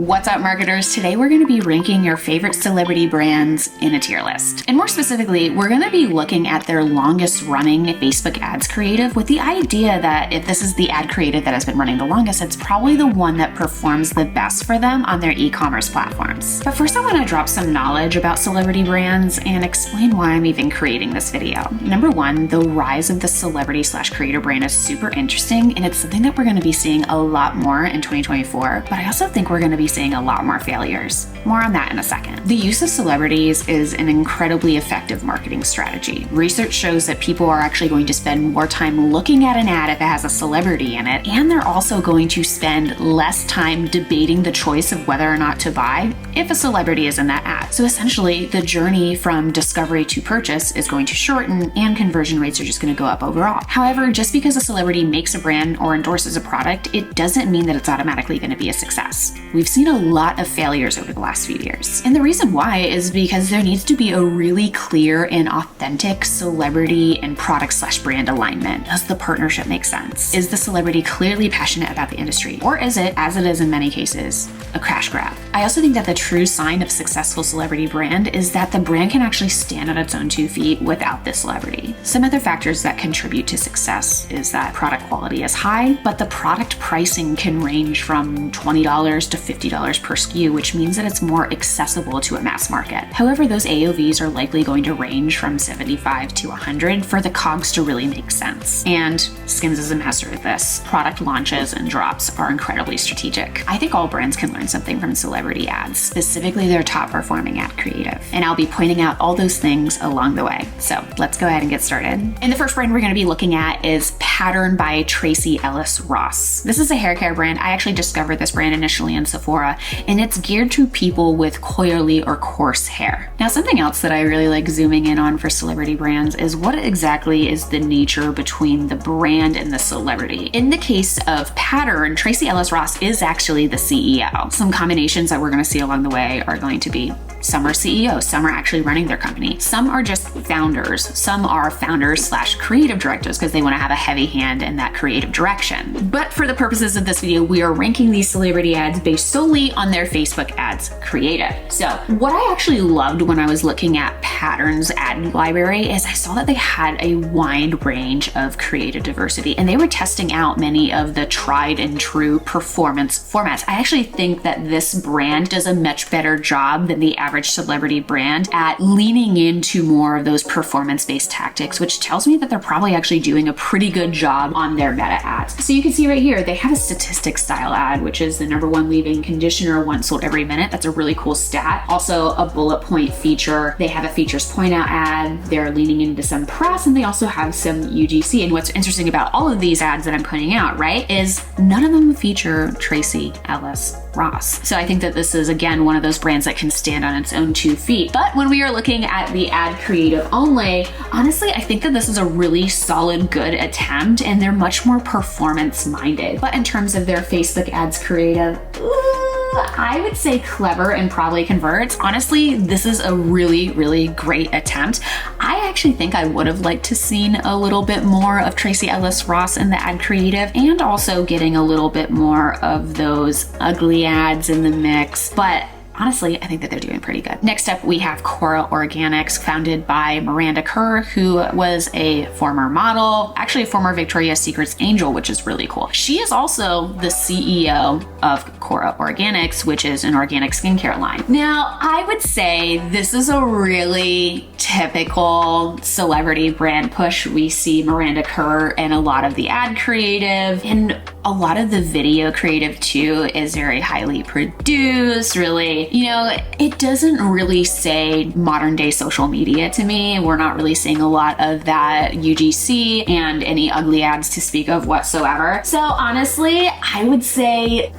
What's up, marketers? Today we're going to be ranking your favorite celebrity brands in a tier list. And more specifically, we're going to be looking at their longest running Facebook ads creative with the idea that if this is the ad creative that has been running the longest, it's probably the one that performs the best for them on their e-commerce platforms. But first I want to drop some knowledge about celebrity brands and explain why I'm even creating this video. Number one, the rise of the celebrity/creator brand is super interesting, and it's something that we're going to be seeing a lot more in 2024, but I also think we're going to be seeing a lot more failures. More on that in a second. The use of celebrities is an incredibly effective marketing strategy. Research shows that people are actually going to spend more time looking at an ad if it has a celebrity in it, and they're also going to spend less time debating the choice of whether or not to buy if a celebrity is in that ad. So essentially, the journey from discovery to purchase is going to shorten, and conversion rates are just going to go up overall. However, just because a celebrity makes a brand or endorses a product, it doesn't mean that it's automatically going to be a success. We've seen a lot of failures over the last few years. And the reason why is because there needs to be a really clear and authentic celebrity and product/brand alignment. Does the partnership make sense? Is the celebrity clearly passionate about the industry? Or is it, as it is in many cases, a cash grab? I also think that the true sign of a successful celebrity brand is that the brand can actually stand on its own 2 feet without the celebrity. Some other factors that contribute to success is that product quality is high, but the product pricing can range from $20 to $50 per SKU, which means that it's more accessible to a mass market. However, those AOVs are likely going to range from 75 to 100 for the COGS to really make sense. And Skims is a master at this. Product launches and drops are incredibly strategic. I think all brands can learn something from celebrity ads, specifically their top performing ad creative. And I'll be pointing out all those things along the way. So let's go ahead and get started. And the first brand we're going to be looking at is Pattern by Tracee Ellis Ross. This is a hair care brand. I actually discovered this brand initially in Sephora, and it's geared to people with coily or coarse hair. Now, something else that I really like zooming in on for celebrity brands is what exactly is the nature between the brand and the celebrity. In the case of Pattern, Tracee Ellis Ross is actually the CEO. Some combinations that we're going to see along the way are going to be some are CEOs, some are actually running their company, some are just founders, some are founders/creative directors because they want to have a heavy hand in that creative direction. But for the purposes of this video, we are ranking these celebrity ads based solely on their Facebook ads creative. So what I actually loved when I was looking at Pattern's ad library is I saw that they had a wide range of creative diversity, and they were testing out many of the tried and true performance formats. I actually think that this brand does a much better job than the average celebrity brand at leaning into more of those performance-based tactics, which tells me that they're probably actually doing a pretty good job on their meta ads. So you can see right here, they have a statistics style ad, which is the #1 leave-in conditioner once sold every minute. That's a really cool stat. Also a bullet point feature. They have a features point out ad. They're leaning into some press, and they also have some UGC. And what's interesting about all of these ads that I'm pointing out, right, is none of them feature Tracee Ellis Ross. So I think that this is, again, one of those brands that can stand on its own 2 feet. But when we are looking at the ad creative only, honestly, I think that this is a really solid, good attempt, and they're much more performance minded. But in terms of their Facebook ads creative, I would say clever and probably converts. Honestly, this is a really, really great attempt. I actually think I would have liked to seen a little bit more of Tracee Ellis Ross in the ad creative, and also getting a little bit more of those ugly ads in the mix. But honestly, I think that they're doing pretty good. Next up, we have Cora Organics, founded by Miranda Kerr, who was a former model, actually a former Victoria's Secrets angel, which is really cool. She is also the CEO of Cora Organics, which is an organic skincare line. Now, I would say this is a really typical celebrity brand push. We see Miranda Kerr in a lot of the ad creative, and a lot of the video creative too is very highly produced, really. You know, it doesn't really say modern day social media to me. We're not really seeing a lot of that UGC and any ugly ads to speak of whatsoever. So honestly, I would say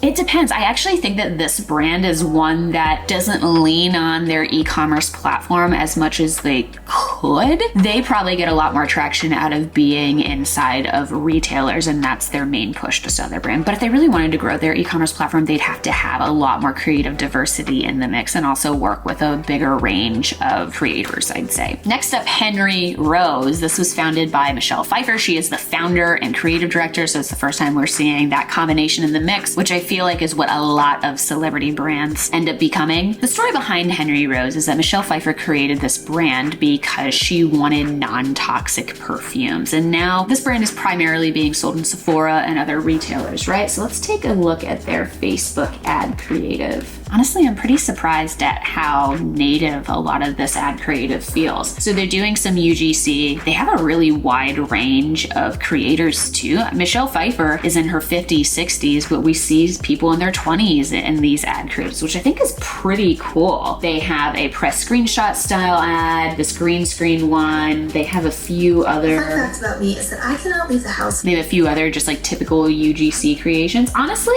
it depends. I actually think that this brand is one that doesn't lean on their e-commerce platform as much as they could. could, they probably get a lot more traction out of being inside of retailers, and that's their main push to sell their brand. But if they really wanted to grow their e-commerce platform, they'd have to have a lot more creative diversity in the mix and also work with a bigger range of creators, I'd say. Next up, Henry Rose. This was founded by Michelle Pfeiffer. She is the founder and creative director, so it's the first time we're seeing that combination in the mix, which I feel like is what a lot of celebrity brands end up becoming. The story behind Henry Rose is that Michelle Pfeiffer created this brand because she wanted non-toxic perfumes, and now this brand is primarily being sold in Sephora and other retailers, right? So let's take a look at their Facebook ad creative. Honestly, I'm pretty surprised at how native a lot of this ad creative feels. So they're doing some UGC. They have a really wide range of creators too. Michelle Pfeiffer is in her 50s, 60s, but we see people in their 20s in these ad creatives, which I think is pretty cool. They have a press screenshot style ad, this green screen one. They have a few other... Fun fact about me is that I cannot leave the house. They have a few other just like typical UGC creations. Honestly,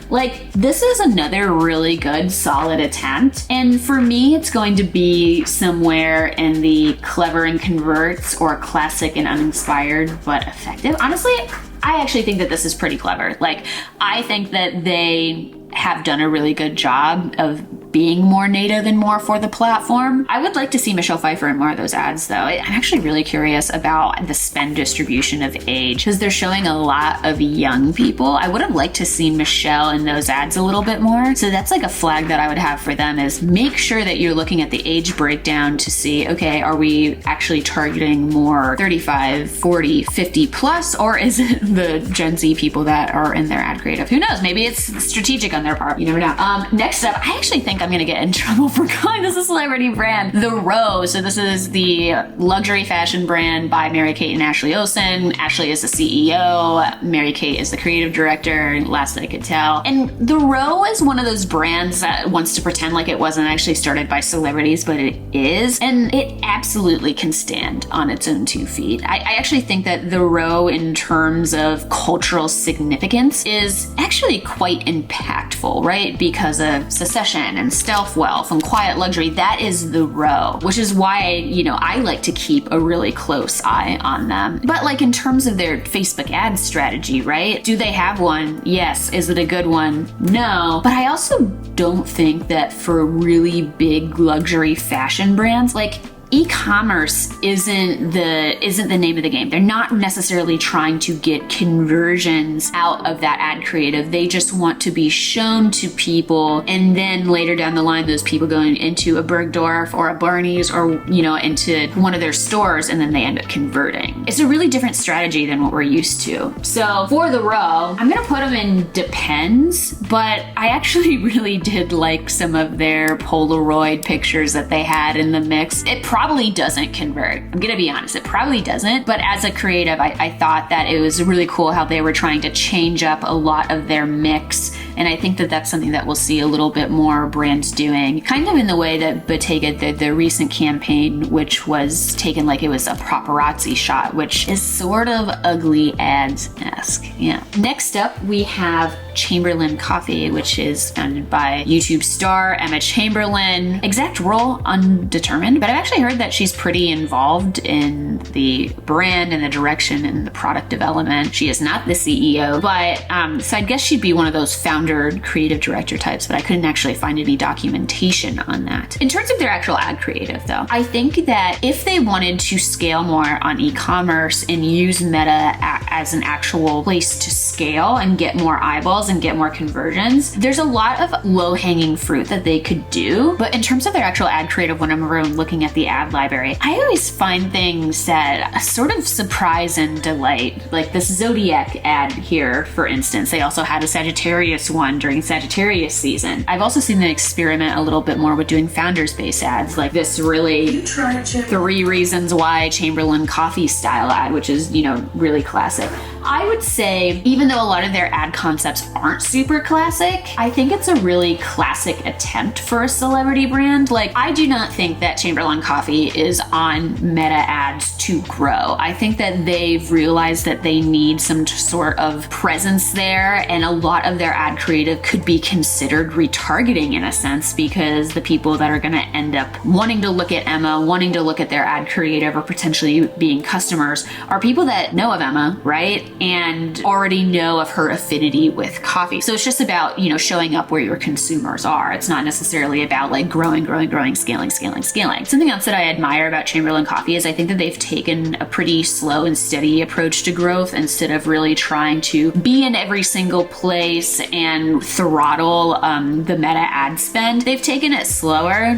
like, this is another really good, solid attempt. And for me, it's going to be somewhere in the clever and converts or classic and uninspired but effective. Honestly, I actually think that this is pretty clever. Like, I think that they have done a really good job of being more native and more for the platform. I would like to see Michelle Pfeiffer in more of those ads though. I'm actually really curious about the spend distribution of age because they're showing a lot of young people. I would have liked to see Michelle in those ads a little bit more. So that's like a flag that I would have for them is make sure that you're looking at the age breakdown to see, okay, are we actually targeting more 35, 40, 50 plus, or is it the Gen Z people that are in their ad creative? Who knows? Maybe it's strategic on their part. You never know. Next up, I actually think I'm gonna get in trouble for calling this a celebrity brand. The Row. So this is the luxury fashion brand by Mary-Kate and Ashley Olsen. Ashley is the CEO. Mary-Kate is the creative director, last that I could tell. And The Row is one of those brands that wants to pretend like it wasn't actually started by celebrities, but it is. And it absolutely can stand on its own 2 feet. I actually think that The Row, in terms of cultural significance, is actually quite impactful, right? Because of Secession and Stealth Wealth and Quiet Luxury, that is The Row, which is why, you know, I like to keep a really close eye on them. But like in terms of their Facebook ad strategy, right? Do they have one? Yes. Is it a good one? No. But I also don't think that for really big luxury fashion brands, like e-commerce isn't the name of the game. They're not necessarily trying to get conversions out of that ad creative. They just want to be shown to people, and then later down the line, those people going into a Bergdorf or a Barney's or, you know, into one of their stores, and then they end up converting. It's a really different strategy than what we're used to. So for The Row, I'm gonna put them in depends, but I actually really did like some of their Polaroid pictures that they had in the mix. It probably doesn't convert. I'm gonna be honest, it probably doesn't. But as a creative, I thought that it was really cool how they were trying to change up a lot of their mix. And I think that that's something that we'll see a little bit more brands doing, kind of in the way that Bottega did their recent campaign, which was taken like it was a paparazzi shot, which is sort of ugly ads-esque. Yeah. Next up, we have Chamberlain Coffee, which is founded by YouTube star Emma Chamberlain. Exact role undetermined, but I've actually heard that she's pretty involved in the brand and the direction and the product development. She is not the CEO, but so I guess she'd be one of those founder creative director types, but I couldn't actually find any documentation on that. In terms of their actual ad creative though, I think that if they wanted to scale more on e-commerce and use Meta as an actual place to scale and get more eyeballs and get more conversions, there's a lot of low-hanging fruit that they could do. But in terms of their actual ad creative, whenever I'm looking at the ad library, I always find things that sort of surprise and delight. Like this Zodiac ad here, for instance. They also had a Sagittarius one during Sagittarius season. I've also seen them experiment a little bit more with doing founders-based ads, like this really 3 reasons why Chamberlain Coffee style ad, which is, you know, really classic. I would say, even though a lot of their ad concepts aren't super classic, I think it's a really classic attempt for a celebrity brand. Like, I do not think that Chamberlain Coffee is on Meta ads to grow. I think that they've realized that they need some sort of presence there, and a lot of their ad creative could be considered retargeting in a sense, because the people that are going to end up wanting to look at Emma, wanting to look at their ad creative, or potentially being customers are people that know of Emma, right? And already know of her affinity with coffee. So it's just about, showing up where your consumers are. It's not necessarily about like growing, scaling. Something else that I admire about Chamberlain Coffee is I think that they've taken a pretty slow and steady approach to growth instead of really trying to be in every single place and throttle the Meta ad spend. They've taken it slower,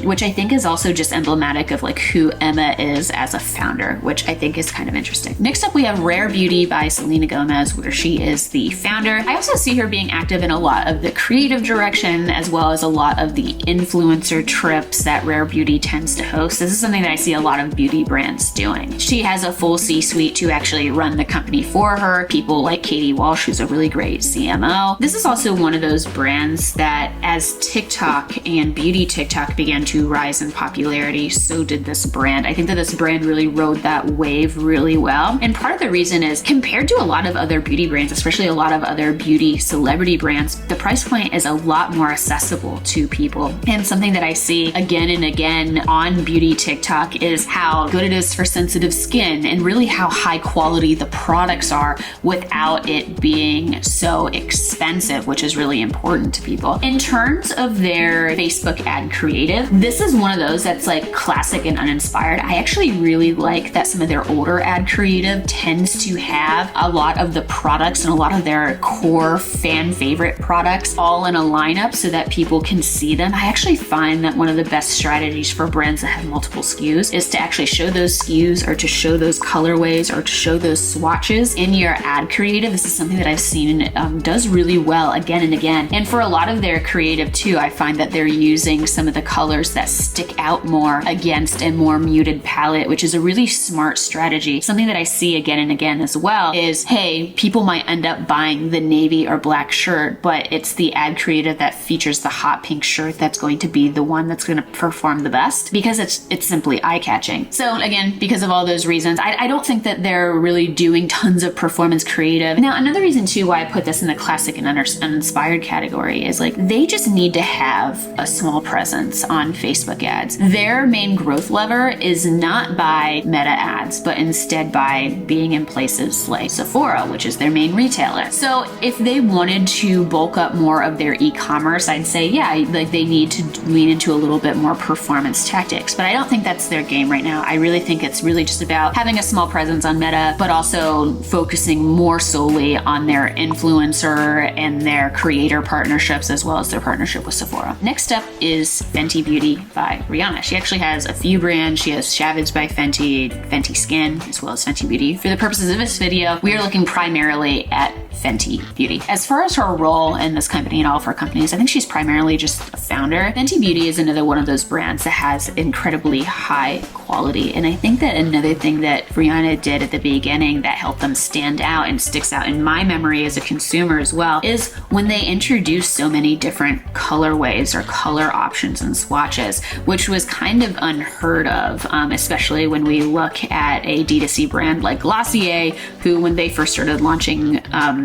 which I think is also just emblematic of like who Emma is as a founder, which I think is kind of interesting. Next up, we have Rare Beauty by Selena Gomez, where she is the founder. I also see her being active in a lot of the creative direction, as well as a lot of the influencer trips that Rare Beauty tends to host. This is something that I see a lot of beauty brands doing. She has a full C-suite to actually run the company for her. People like Katie Walsh, who's a really great CMO. This is also one of those brands that as TikTok and beauty TikTok began to rise in popularity, so did this brand. I think that this brand really rode that wave really well. And part of the reason is, compared to a lot of other beauty brands, especially a lot of other beauty celebrity brands, the price point is a lot more accessible to people. And something that I see again and again on beauty TikTok is how good it is for sensitive skin, and really how high quality the products are without it being so expensive, which is really important to people. In terms of their Facebook ad creative, this is one of those that's like classic and uninspired. I actually really like that some of their older ad creative tends to have a lot of the products and a lot of their core fan favorite products all in a lineup so that people can see them. I actually find that one of the best strategies for brands that have multiple SKUs is to actually show those SKUs, or to show those colorways, or to show those swatches in your ad creative. This is something that I've seen does really well again and again. And for a lot of their creative too, I find that they're using some of the colors that stick out more against a more muted palette, which is a really smart strategy. Something that I see again and again as well is, hey, people might end up buying the navy or black shirt, but it's the ad creative that features the hot pink shirt that's going to be the one that's going to perform the best, because it's simply eye-catching. So again, because of all those reasons, I don't think that they're really doing tons of performance creative. Now, another reason too why I put this in the classic and uninspired category is like, they just need to have a small presence on Facebook ads. Their main growth lever is not by Meta ads, but instead by being in places like Sephora, which is their main retailer. So if they wanted to bulk up more of their e-commerce, I'd say, yeah, like they need to lean into a little bit more performance tactics, but I don't think that's their game right now. I really think it's really just about having a small presence on Meta, but also focusing more solely on their influencer and their creator partnerships, as well as their partnership with Sephora. Next up is Fenty Beauty by Rihanna. She actually has a few brands. She has Shavage by Fenty, Fenty Skin, as well as Fenty Beauty. For the purposes of this video, we are looking primarily at Fenty Beauty. As far as her role in this company and all of her companies, I think she's primarily just a founder. Fenty Beauty is another one of those brands that has incredibly high quality. And I think that another thing that Rihanna did at the beginning that helped them stand out and sticks out in my memory as a consumer as well is when they introduced so many different colorways or color options and swatches, which was kind of unheard of, especially when we look at a D2C brand like Glossier, who when they first started launching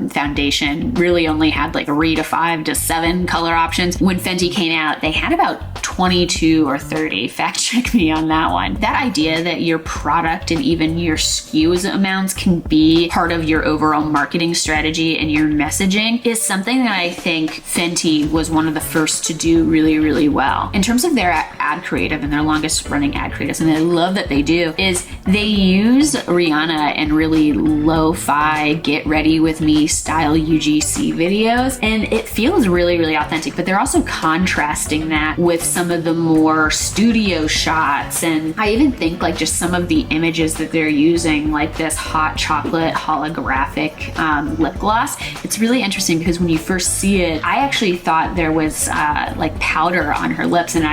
foundation really only had like 3 to 5 to 7 color options. When Fenty came out, they had about 22 or 30. Fact check me on that one. That idea that your product and even your SKUs amounts can be part of your overall marketing strategy and your messaging is something that I think Fenty was one of the first to do really, really well. In terms of their ad creative and their longest running ad creatives, and I love that they do, is they use Rihanna and really lo-fi, get ready with me style UGC videos, and it feels really, really authentic, but they're also contrasting that with some some of the more studio shots. And I even think like just some of the images that they're using, like this hot chocolate holographic lip gloss. It's really interesting because when you first see it, I actually thought there was like powder on her lips, and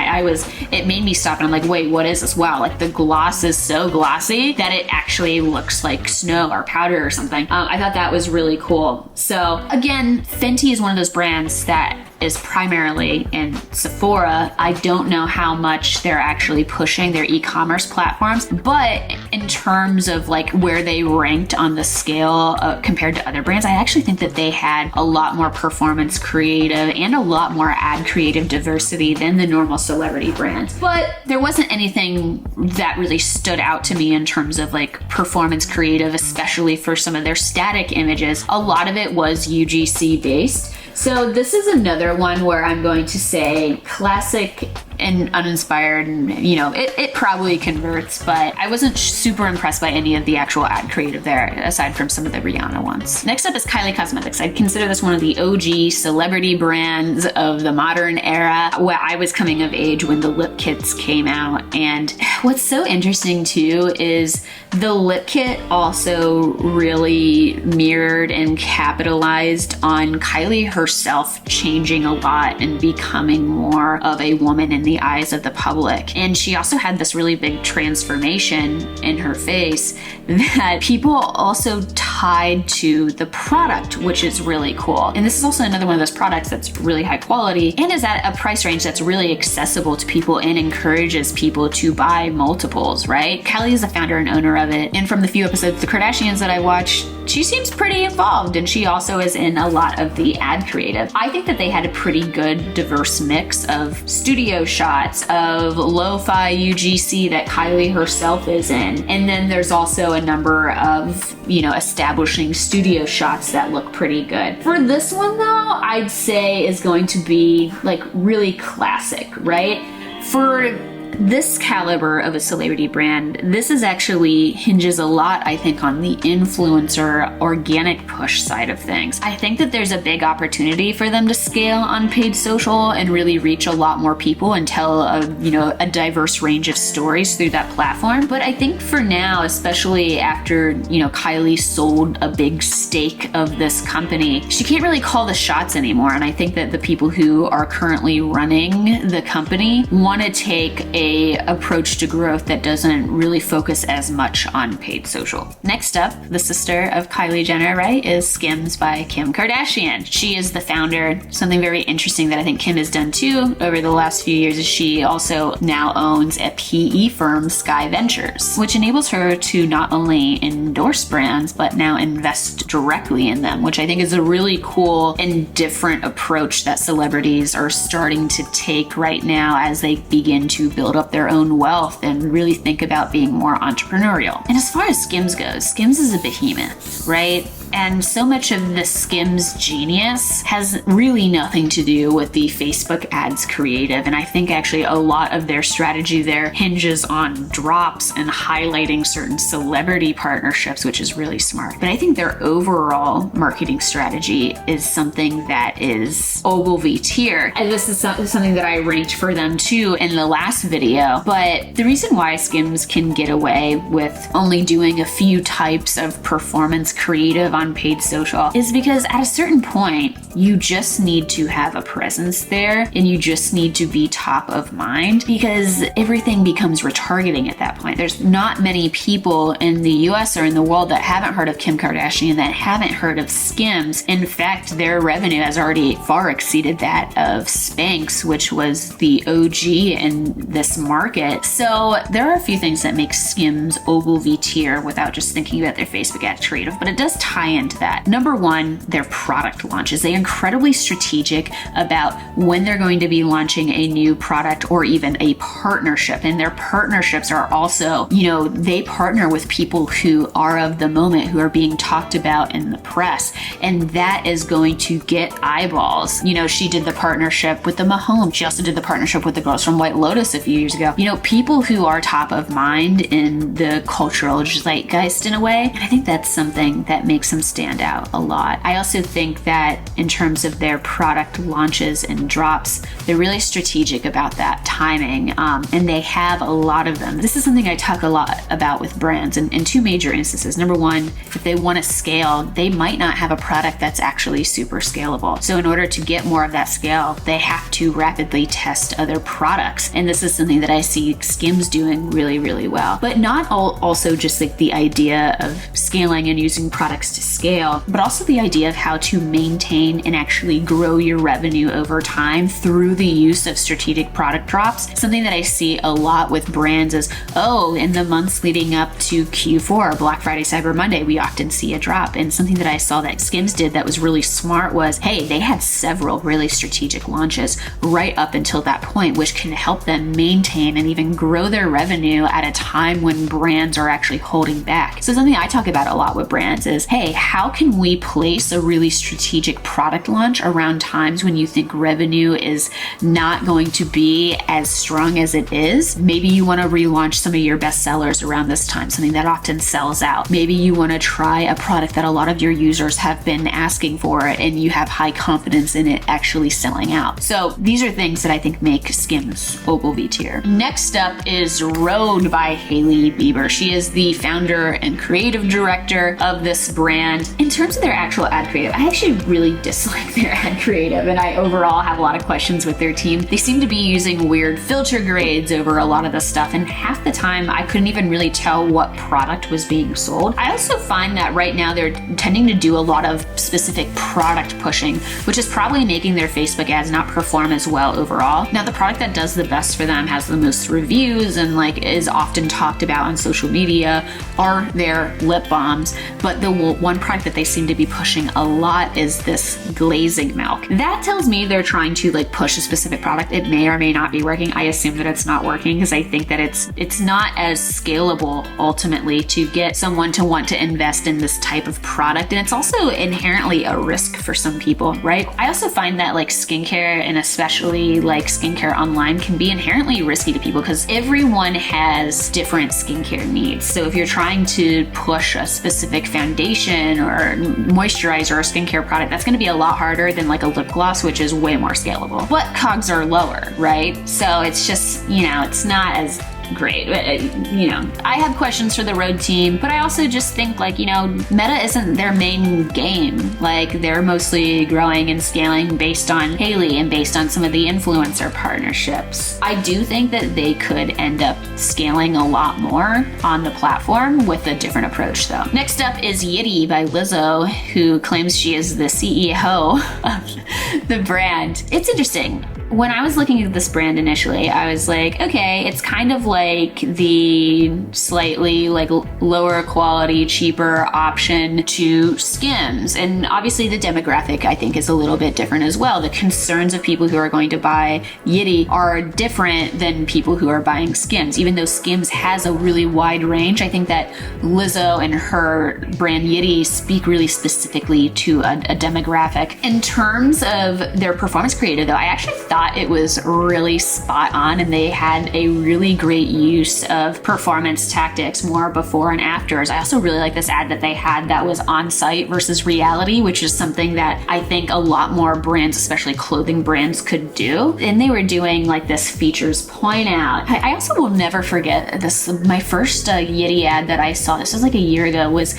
it made me stop and I'm like, wait, what is this? Wow, like the gloss is so glossy that it actually looks like snow or powder or something. I thought that was really cool. So again, Fenty is one of those brands that is primarily in Sephora. I don't know how much they're actually pushing their e-commerce platforms, but in terms of like where they ranked on the scale compared to other brands, I actually think that they had a lot more performance creative and a lot more ad creative diversity than the normal celebrity brands. But there wasn't anything that really stood out to me in terms of like performance creative, especially for some of their static images. A lot of it was UGC based. So this is another one where I'm going to say classic and uninspired, and it probably converts, but I wasn't super impressed by any of the actual ad creative there, aside from some of the Rihanna ones. Next up is Kylie Cosmetics. I'd consider this one of the OG celebrity brands of the modern era, where I was coming of age when the lip kits came out. And what's so interesting too is the lip kit also really mirrored and capitalized on Kylie herself changing a lot and becoming more of a woman in the eyes of the public. And she also had this really big transformation in her face that people also tied to the product, which is really cool. And this is also another one of those products that's really high quality and is at a price range that's really accessible to people and encourages people to buy multiples, right? Kylie is the founder and owner of it. And from the few episodes of The Kardashians that I watched, she seems pretty involved, and she also is in a lot of the ad creative. I think that they had a pretty good diverse mix of studio shots, of lo-fi UGC that Kylie herself is in. And then there's also a number of, establishing studio shots that look pretty good. For this one though, I'd say is going to be like really classic, right? For this caliber of a celebrity brand, this is actually hinges a lot, I think, on the influencer organic push side of things. I think that there's a big opportunity for them to scale on paid social and really reach a lot more people and tell a diverse range of stories through that platform. But I think for now, especially after, Kylie sold a big stake of this company, she can't really call the shots anymore. And I think that the people who are currently running the company want to take a approach to growth that doesn't really focus as much on paid social. Next up, the sister of Kylie Jenner, right, is Skims by Kim Kardashian. She is the founder. Something very interesting that I think Kim has done too over the last few years is she also now owns a PE firm, Sky Ventures, which enables her to not only endorse brands, but now invest directly in them, which I think is a really cool and different approach that celebrities are starting to take right now as they begin to build up their own wealth and really think about being more entrepreneurial. And as far as Skims goes, Skims is a behemoth, right? And so much of the Skims genius has really nothing to do with the Facebook ads creative. And I think actually a lot of their strategy there hinges on drops and highlighting certain celebrity partnerships, which is really smart. But I think their overall marketing strategy is something that is Ogilvy tier. And this is something that I ranked for them too in the last video. But the reason why Skims can get away with only doing a few types of performance creative on paid social is because at a certain point, you just need to have a presence there and you just need to be top of mind because everything becomes retargeting at that point. There's not many people in the US or in the world that haven't heard of Kim Kardashian, that haven't heard of Skims. In fact, their revenue has already far exceeded that of Spanx, which was the OG in this market. So there are a few things that make Skims Ogilvy tier without just thinking about their Facebook ad creative, but it does tie into that. Number one, their product launches. They're incredibly strategic about when they're going to be launching a new product or even a partnership. And their partnerships are also, they partner with people who are of the moment, who are being talked about in the press. And that is going to get eyeballs. She did the partnership with the Mahomes. She also did the partnership with the girls from White Lotus a few years ago. People who are top of mind in the cultural zeitgeist in a way. And I think that's something that makes them stand out a lot. I also think that in terms of their product launches and drops, they're really strategic about that timing, and they have a lot of them. This is something I talk a lot about with brands in two major instances. Number one, if they want to scale, they might not have a product that's actually super scalable. So in order to get more of that scale, they have to rapidly test other products. And this is something that I see Skims doing really, really well. But not also just like the idea of scaling and using products to scale, but also the idea of how to maintain and actually grow your revenue over time through the use of strategic product drops. Something that I see a lot with brands is, in the months leading up to Q4, Black Friday, Cyber Monday, we often see a drop. And something that I saw that Skims did that was really smart was, they had several really strategic launches right up until that point, which can help them maintain and even grow their revenue at a time when brands are actually holding back. So something I talk about a lot with brands is, how can we place a really strategic product launch around times when you think revenue is not going to be as strong as it is? Maybe you want to relaunch some of your best sellers around this time, something that often sells out. Maybe you want to try a product that a lot of your users have been asking for and you have high confidence in it actually selling out. So these are things that I think make Skims Ogilvy tier. Next up is Rhode by Hailey Bieber. She is the founder and creative director of this brand. In terms of their actual ad creative, I actually really dislike their ad creative, and I overall have a lot of questions with their team. They seem to be using weird filter grades over a lot of the stuff, and half the time I couldn't even really tell what product was being sold. I also find that right now they're tending to do a lot of specific product pushing, which is probably making their Facebook ads not perform as well overall. Now, the product that does the best for them, has the most reviews, and is often talked about on social media are their lip balms. But the one product that they seem to be pushing a lot is this glazing milk. That tells me they're trying to push a specific product. It may or may not be working. I assume that it's not working because I think that it's not as scalable ultimately to get someone to want to invest in this type of product. And it's also inherently a risk for some people, right? I also find that skincare, and especially skincare online, can be inherently risky to people because everyone has different skincare needs. So if you're trying to push a specific foundation or moisturizer or skincare product, that's going to be a lot harder than a lip gloss, which is way more scalable. But COGS are lower, right? So it's just, it's not as great. I have questions for the Rhode team, but I also just think Meta isn't their main game. They're mostly growing and scaling based on Hailey and based on some of the influencer partnerships. I do think that they could end up scaling a lot more on the platform with a different approach though. Next up is Yitty by Lizzo, who claims she is the CEO of the brand. It's interesting. When I was looking at this brand initially, I was like, okay, it's kind of like the slightly lower quality, cheaper option to Skims. And obviously the demographic, I think, is a little bit different as well. The concerns of people who are going to buy Yitty are different than people who are buying Skims. Even though Skims has a really wide range, I think that Lizzo and her brand Yitty speak really specifically to a demographic. In terms of their performance creative though, I actually thought it was really spot on, and they had a really great use of performance tactics more before and afters. I also really like this ad that they had that was on site versus reality, which is something that I think a lot more brands, especially clothing brands, could do. And they were doing this features point out. I also will never forget this. My first Yitty ad that I saw, this was a year ago, was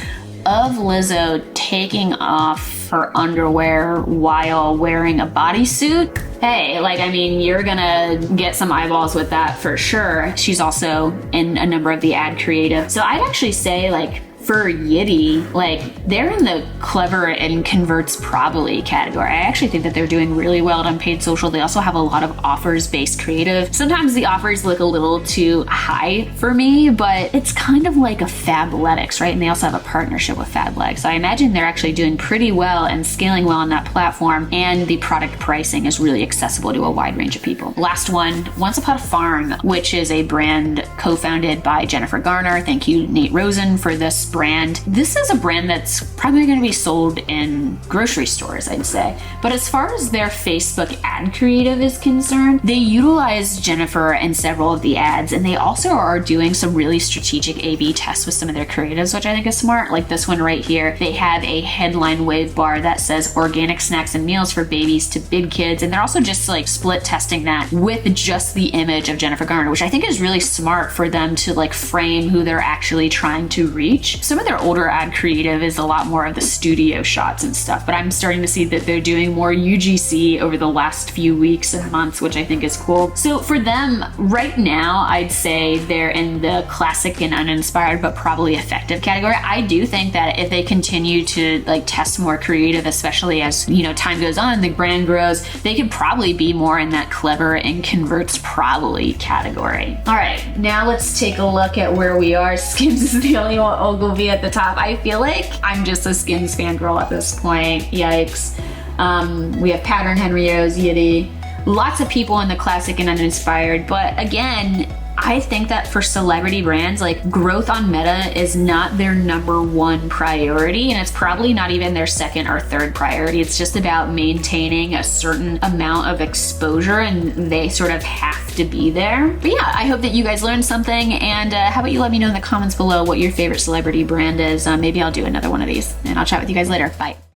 of Lizzo taking off her underwear while wearing a bodysuit. Hey, you're gonna get some eyeballs with that for sure. She's also in a number of the ad creative. So I'd actually say for Yitty, they're in the clever and converts probably category. I actually think that they're doing really well on paid social. They also have a lot of offers-based creative. Sometimes the offers look a little too high for me, but it's kind of like a Fabletics, right? And they also have a partnership with Fabletics. So I imagine they're actually doing pretty well and scaling well on that platform, and the product pricing is really accessible to a wide range of people. Last one, Once Upon a Farm, which is a brand co-founded by Jennifer Garner. Thank you, Nate Rosen, for this brand. This is a brand that's probably going to be sold in grocery stores, I'd say. But as far as their Facebook ad creative is concerned, they utilize Jennifer in several of the ads, and they also are doing some really strategic A/B tests with some of their creatives, which I think is smart. Like this one right here, they have a headline wave bar that says organic snacks and meals for babies to big kids, and they're also just like split testing that with just the image of Jennifer Garner, which I think is really smart for them to like frame who they're actually trying to reach. Some of their older ad creative is a lot more of the studio shots and stuff, but I'm starting to see that they're doing more UGC over the last few weeks and months, which I think is cool. So for them right now, I'd say they're in the classic and uninspired but probably effective category. I do think that if they continue to like test more creative, especially as time goes on, the brand grows, they could probably be more in that clever and converts probably category. All right, now let's take a look at where we are. Skims is the only one Ogilvy at the top. I feel like I'm just a Skims fangirl at this point. Yikes. We have Pattern, Henry O's, Yitty. Lots of people in the classic and uninspired, but again, I think that for celebrity brands, like growth on Meta is not their number one priority, and it's probably not even their second or third priority. It's just about maintaining a certain amount of exposure, and they sort of have to be there. But yeah, I hope that you guys learned something, and how about you let me know in the comments below what your favorite celebrity brand is. Maybe I'll do another one of these, and I'll chat with you guys later. Bye.